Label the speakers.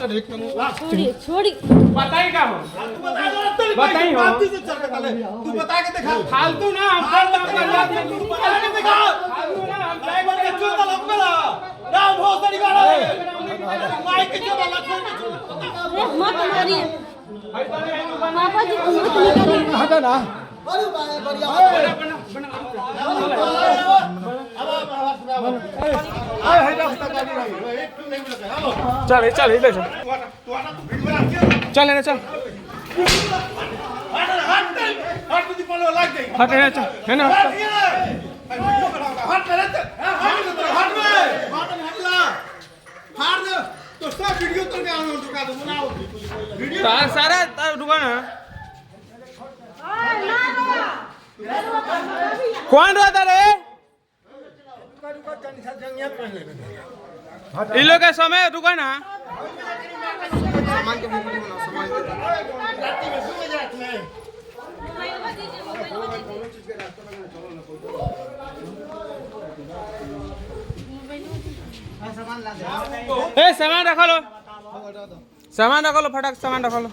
Speaker 1: छोड़ी छोड़ी
Speaker 2: बताई का हो बताई हो
Speaker 3: तू बता के दिखा
Speaker 2: फालतू ना हम कर दो अपना याद में
Speaker 3: तू बता के दिखा
Speaker 2: फालतू ना हम
Speaker 3: लाइव के चोदा लपला राम भोसड़ी वाला माइक के चोदा लपला
Speaker 1: अरे मत मारिए पापा जी को मत मारिए
Speaker 4: हटा ना
Speaker 2: चल चल ले चल चल ले चल
Speaker 3: हट तुझी पलो लग गई
Speaker 2: हट है चल है ना
Speaker 3: हट रे हट ला फाड़ दे तो सब वीडियो तो क्या दुका दो बनाओ वीडियो
Speaker 2: तार सारा तार दुकान है कौन रहता रे इन लोग का समय दुकान है
Speaker 3: सामान के बनाओ सामान के रात में सुबह जात में
Speaker 2: ए सामान रख लो सामान रख लो फटाक सामान रख लो